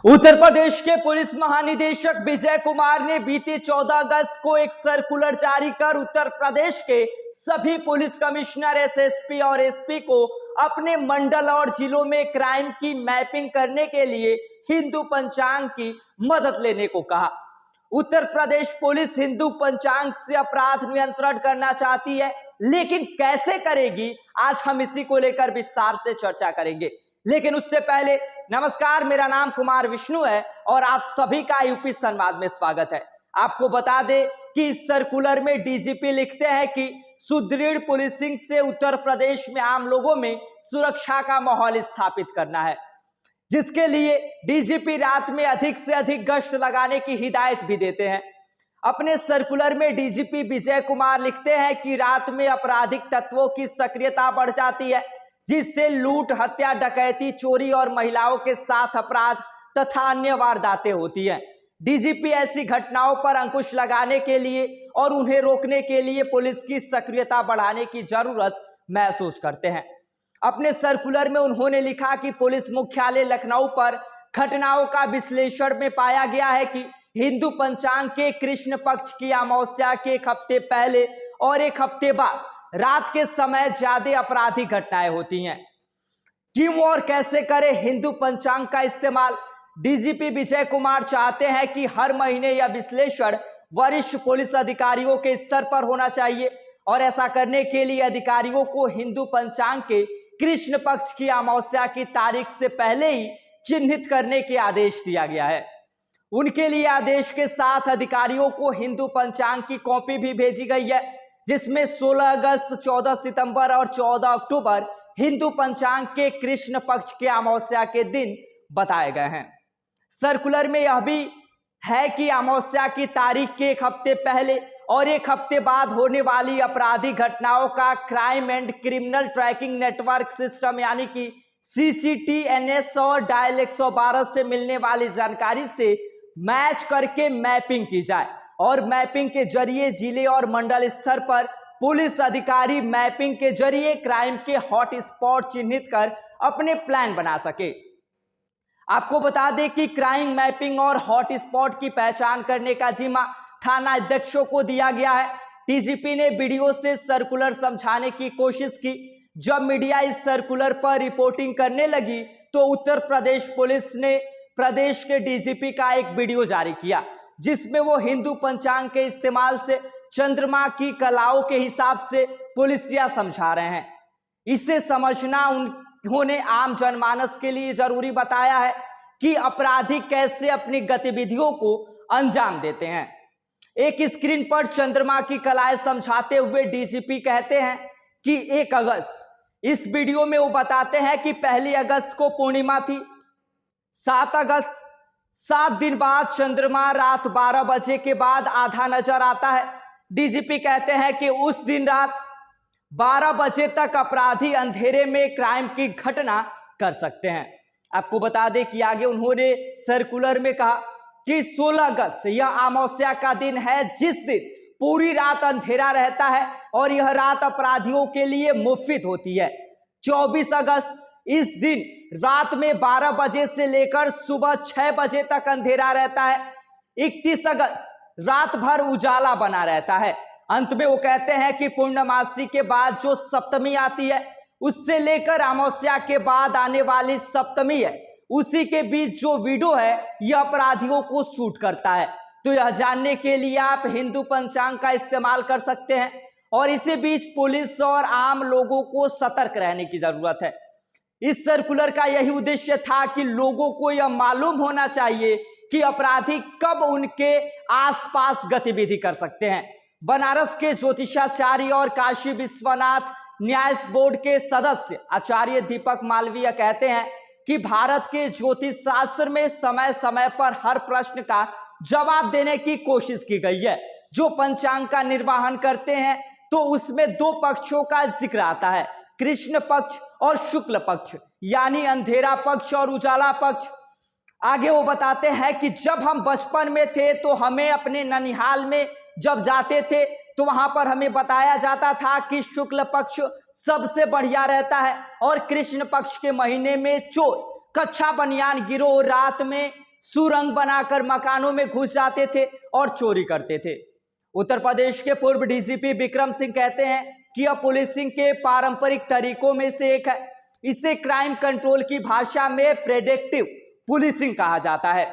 उत्तर प्रदेश के पुलिस महानिदेशक विजय कुमार ने बीते 14 अगस्त को एक सर्कुलर जारी कर उत्तर प्रदेश के सभी पुलिस कमिश्नर, एसएसपी और एसपी को अपने मंडल और जिलों में क्राइम की मैपिंग करने के लिए हिंदू पंचांग की मदद लेने को कहा। उत्तर प्रदेश पुलिस हिंदू पंचांग से अपराध नियंत्रण करना चाहती है, लेकिन कैसे करेगी, आज हम इसी को लेकर विस्तार से चर्चा करेंगे। लेकिन उससे पहले नमस्कार, मेरा नाम कुमार विष्णु है और आप सभी का यूपी संवाद में स्वागत है। आपको बता दें कि इस सर्कुलर में डीजीपी लिखते हैं कि सुदृढ़ पुलिसिंग से उत्तर प्रदेश में आम लोगों में सुरक्षा का माहौल स्थापित करना है, जिसके लिए डीजीपी रात में अधिक से अधिक गश्त लगाने की हिदायत भी देते हैं। अपने सर्कुलर में डीजीपी विजय कुमार लिखते हैं कि रात में आपराधिक तत्वों की सक्रियता बढ़ जाती है, जिससे लूट, हत्या, डकैती, चोरी और महिलाओं के साथ अपराध तथा अन्य वारदातें होती हैं। डीजीपी ऐसी घटनाओं पर अंकुश लगाने के लिए और उन्हें रोकने के लिए पुलिस की सक्रियता बढ़ाने की जरूरत महसूस करते हैं। अपने सर्कुलर में उन्होंने लिखा कि पुलिस मुख्यालय लखनऊ पर घटनाओं का विश्लेषण में पाया गया है कि हिंदू पंचांग के कृष्ण पक्ष की अमावस्या के एक हफ्ते पहले और एक हफ्ते बाद रात के समय ज्यादा आपराधिक घटनाएं होती हैं। क्यों और कैसे करें हिंदू पंचांग का इस्तेमाल? डीजीपी विजय कुमार चाहते हैं कि हर महीने यह विश्लेषण वरिष्ठ पुलिस अधिकारियों के स्तर पर होना चाहिए और ऐसा करने के लिए अधिकारियों को हिंदू पंचांग के कृष्ण पक्ष की अमावस्या की तारीख से पहले ही चिन्हित करने के आदेश दिया गया है। उनके लिए आदेश के साथ अधिकारियों को हिंदू पंचांग की कॉपी भी भेजी गई है, जिसमें 16 अगस्त, 14 सितंबर और 14 अक्टूबर हिंदू पंचांग के कृष्ण पक्ष के अमावस्या के दिन बताए गए हैं। सर्कुलर में यह भी है कि अमावस्या की तारीख के एक हफ्ते पहले और एक हफ्ते बाद होने वाली आपराधिक घटनाओं का crime and criminal tracking network system यानी कि CCTNS और डायल 112 से मिलने वाली जानकारी से मैच करके मैपिंग की जाए और मैपिंग के जरिए जिले और मंडल स्तर पर पुलिस अधिकारी मैपिंग के जरिए क्राइम के हॉट स्पॉट चिन्हित कर अपने प्लान बना सके। आपको बता दें कि क्राइम मैपिंग और हॉट स्पॉट की पहचान करने का जिम्मा थाना अध्यक्षों को दिया गया है। डीजीपी ने वीडियो से सर्कुलर समझाने की कोशिश की। जब मीडिया इस सर्कुलर पर रिपोर्टिंग करने लगी तो उत्तर प्रदेश पुलिस ने प्रदेश के डीजीपी का एक वीडियो जारी किया, जिसमें वो हिंदू पंचांग के इस्तेमाल से चंद्रमा की कलाओं के हिसाब से पुलिसिया समझा रहे हैं। इसे समझना उन्होंने आम जनमानस के लिए जरूरी बताया है कि अपराधी कैसे अपनी गतिविधियों को अंजाम देते हैं। एक स्क्रीन पर चंद्रमा की कलाएं समझाते हुए डीजीपी कहते हैं कि 1 अगस्त, इस वीडियो में वो बताते हैं कि 1 अगस्त को पूर्णिमा थी। 7 अगस्त, 7 दिन बाद चंद्रमा रात 12 बजे के बाद आधा नजर आता है। डीजीपी कहते हैं कि उस दिन रात 12 बजे तक अपराधी अंधेरे में क्राइम की घटना कर सकते हैं। आपको बता दें कि आगे उन्होंने सर्कुलर में कहा कि 16 अगस्त यह अमावस्या का दिन है, जिस दिन पूरी रात अंधेरा रहता है और यह रात अपराधियों के लिए मुफ्त होती है। 24 अगस्त, इस दिन रात में 12 बजे से लेकर सुबह 6 बजे तक अंधेरा रहता है। 31 अगस्त, रात भर उजाला बना रहता है। अंत में वो कहते हैं कि पूर्णमासी के बाद जो सप्तमी आती है, उससे लेकर अमावस्या के बाद आने वाली सप्तमी है, उसी के बीच जो वीडियो है यह अपराधियों को सूट करता है। तो यह जानने के लिए आप हिंदू पंचांग का इस्तेमाल कर सकते हैं और इसी बीच पुलिस और आम लोगों को सतर्क रहने की जरूरत है। इस सर्कुलर का यही उद्देश्य था कि लोगों को यह मालूम होना चाहिए कि अपराधी कब उनके आसपास गतिविधि कर सकते हैं। बनारस के ज्योतिषाचार्य और काशी विश्वनाथ न्यास बोर्ड के सदस्य आचार्य दीपक मालवीय कहते हैं कि भारत के ज्योतिष शास्त्र में समय समय पर हर प्रश्न का जवाब देने की कोशिश की गई है। जो पंचांग का निर्वहन करते हैं तो उसमें 2 पक्षों का जिक्र आता है, कृष्ण पक्ष और शुक्ल पक्ष, यानी अंधेरा पक्ष और उजाला पक्ष। आगे वो बताते हैं कि जब हम बचपन में थे तो हमें अपने ननिहाल में जब जाते थे तो वहां पर हमें बताया जाता था कि शुक्ल पक्ष सबसे बढ़िया रहता है और कृष्ण पक्ष के महीने में चोर, कच्छा बनियान गिरोह रात में सुरंग बनाकर मकानों में घुस जाते थे और चोरी करते थे। उत्तर प्रदेश के पूर्व डीजीपी विक्रम सिंह कहते हैं कि यह पुलिसिंग के पारंपरिक तरीकों में से एक है। इसे क्राइम कंट्रोल की भाषा में प्रेडिक्टिव पुलिसिंग कहा जाता है।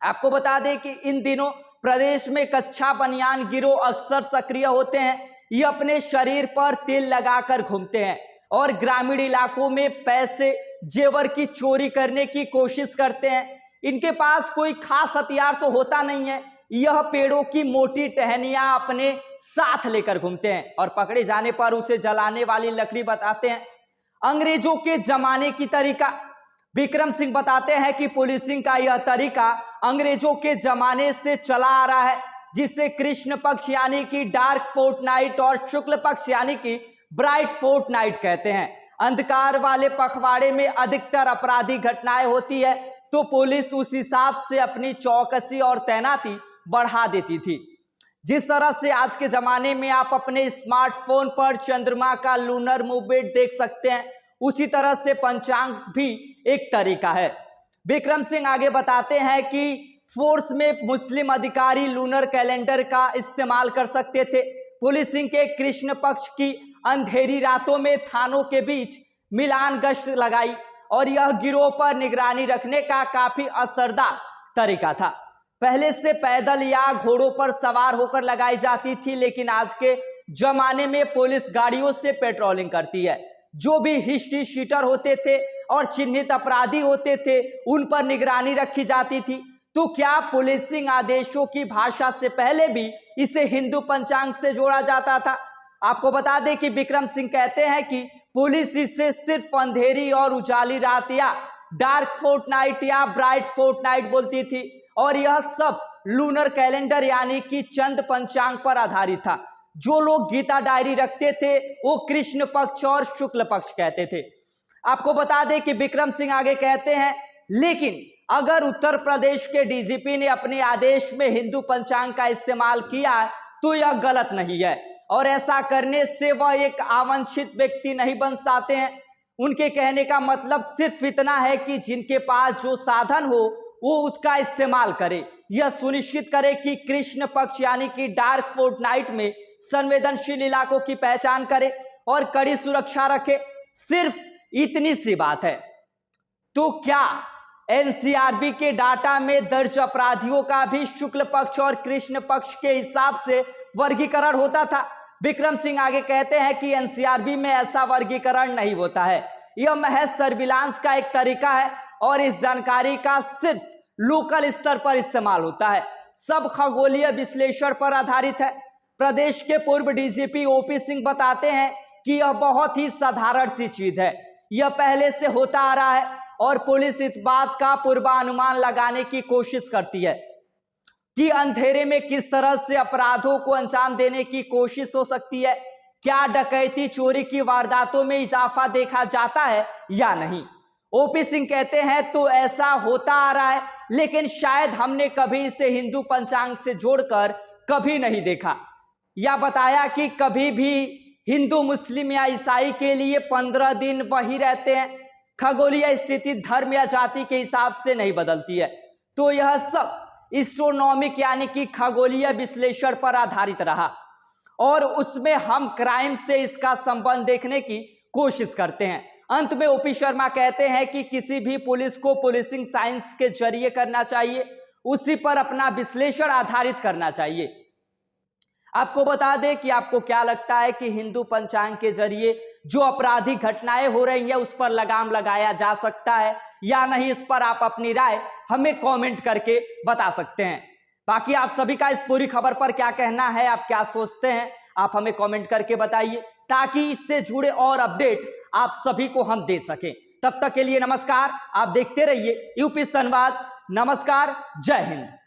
आपको बता दें कि इन दिनों प्रदेश में कच्चा बनियान गिरोह अक्सर सक्रिय होते हैं। ये अपने शरीर पर तेल लगाकर घूमते हैं और ग्रामीण इलाकों में पैसे जेवर की चोरी करने की कोशिश करते हैं। इनके पास कोई खास हथियार तो होता नहीं है, यह पेड़ों की मोटी टहनियां अपने साथ लेकर घूमते हैं और पकड़े जाने पर उसे जलाने वाली लकड़ी बताते हैं। अंग्रेजों के जमाने की तरीका, विक्रम सिंह बताते हैं कि पुलिसिंग का यह तरीका अंग्रेजों के जमाने से चला आ रहा है, जिसे कृष्ण पक्ष यानी कि डार्क फोर्टनाइट और शुक्ल पक्ष यानी कि ब्राइट फोर्टनाइट कहते हैं। अंधकार वाले पखवाड़े में अधिकतर अपराधी घटनाएं होती है तो पुलिस उस हिसाब से अपनी चौकसी और तैनाती बढ़ा देती थी। जिस तरह से आज के जमाने में आप अपने स्मार्टफोन पर चंद्रमा का लूनर मूवमेंट देख सकते हैं, उसी तरह से पंचांग भी एक तरीका है। विक्रम सिंह आगे बताते हैं कि फोर्स में मुस्लिम अधिकारी लूनर कैलेंडर का इस्तेमाल कर सकते थे। पुलिसिंग के कृष्ण पक्ष की अंधेरी रातों में थानों के बीच मिलान गश्त लगाई और यह गिरोह पर निगरानी रखने का काफी असरदार तरीका था। पहले से पैदल या घोड़ों पर सवार होकर लगाई जाती थी, लेकिन आज के जमाने में पुलिस गाड़ियों से पेट्रोलिंग करती है। जो भी हिस्ट्री शीटर होते थे और चिन्हित अपराधी होते थे उन पर निगरानी रखी जाती थी। तो क्या पुलिसिंग आदेशों की भाषा से पहले भी इसे हिंदू पंचांग से जोड़ा जाता था? आपको बता दें कि विक्रम सिंह कहते हैं कि पुलिस इसे सिर्फ अंधेरी और उजाली रात या डार्क फोर्टनाइट या ब्राइट फोर्टनाइट बोलती थी और यह सब लूनर कैलेंडर यानी कि चंद पंचांग पर आधारित था। जो लोग गीता डायरी रखते थे वो कृष्ण पक्ष और शुक्ल पक्ष कहते थे। आपको बता दें कि विक्रम सिंह आगे कहते हैं, लेकिन अगर उत्तर प्रदेश के डीजीपी ने अपने आदेश में हिंदू पंचांग का इस्तेमाल किया तो यह गलत नहीं है और ऐसा करने से वह एक आवांछित व्यक्ति नहीं बन जाते हैं। उनके कहने का मतलब सिर्फ इतना है कि जिनके पास जो साधन हो वो उसका इस्तेमाल करे, यह सुनिश्चित करे कि कृष्ण पक्ष यानी कि डार्क फोर्टनाइट में संवेदनशील इलाकों की पहचान करे और कड़ी सुरक्षा रखे। सिर्फ इतनी सी बात है। तो क्या एनसीआरबी के डाटा में दर्ज अपराधियों का भी शुक्ल पक्ष और कृष्ण पक्ष के हिसाब से वर्गीकरण होता था? विक्रम सिंह आगे कहते हैं कि एनसीआरबी में ऐसा वर्गीकरण नहीं होता है, यह महज सर्विलांस का एक तरीका है और इस जानकारी का सिर्फ लोकल स्तर पर इस्तेमाल होता है। सब खगोलीय विश्लेषण पर आधारित है। प्रदेश के पूर्व डीजीपी ओपी सिंह बताते हैं कि यह बहुत ही साधारण सी चीज है, यह पहले से होता आ रहा है और पुलिस इस बात का पूर्वानुमान लगाने की कोशिश करती है कि अंधेरे में किस तरह से अपराधों को अंजाम देने की कोशिश हो सकती है। क्या डकैती चोरी की वारदातों में इजाफा देखा जाता है या नहीं? ओपी सिंह कहते हैं तो ऐसा होता आ रहा है, लेकिन शायद हमने कभी इसे हिंदू पंचांग से जोड़कर कभी नहीं देखा या बताया कि कभी भी हिंदू मुस्लिम या ईसाई के लिए 15 दिन वही रहते हैं। खगोलीय स्थिति धर्म या जाति के हिसाब से नहीं बदलती है। तो यह सब एस्ट्रोनॉमिक यानी कि खगोलीय विश्लेषण पर आधारित रहा और उसमें हम क्राइम से इसका संबंध देखने की कोशिश करते हैं। अंत में ओपी शर्मा कहते हैं कि किसी भी पुलिस को पुलिसिंग साइंस के जरिए करना चाहिए, उसी पर अपना विश्लेषण आधारित करना चाहिए। आपको बता दें कि आपको क्या लगता है कि हिंदू पंचांग के जरिए जो आपराधिक घटनाएं हो रही हैं उस पर लगाम लगाया जा सकता है या नहीं? इस पर आप अपनी राय हमें कमेंट करके बता सकते हैं। बाकी आप सभी का इस पूरी खबर पर क्या कहना है, आप क्या सोचते हैं, आप हमें कमेंट करके बताइए ताकि इससे जुड़े और अपडेट आप सभी को हम दे सकें। तब तक के लिए नमस्कार, आप देखते रहिए यूपी संवाद। नमस्कार, जय हिंद।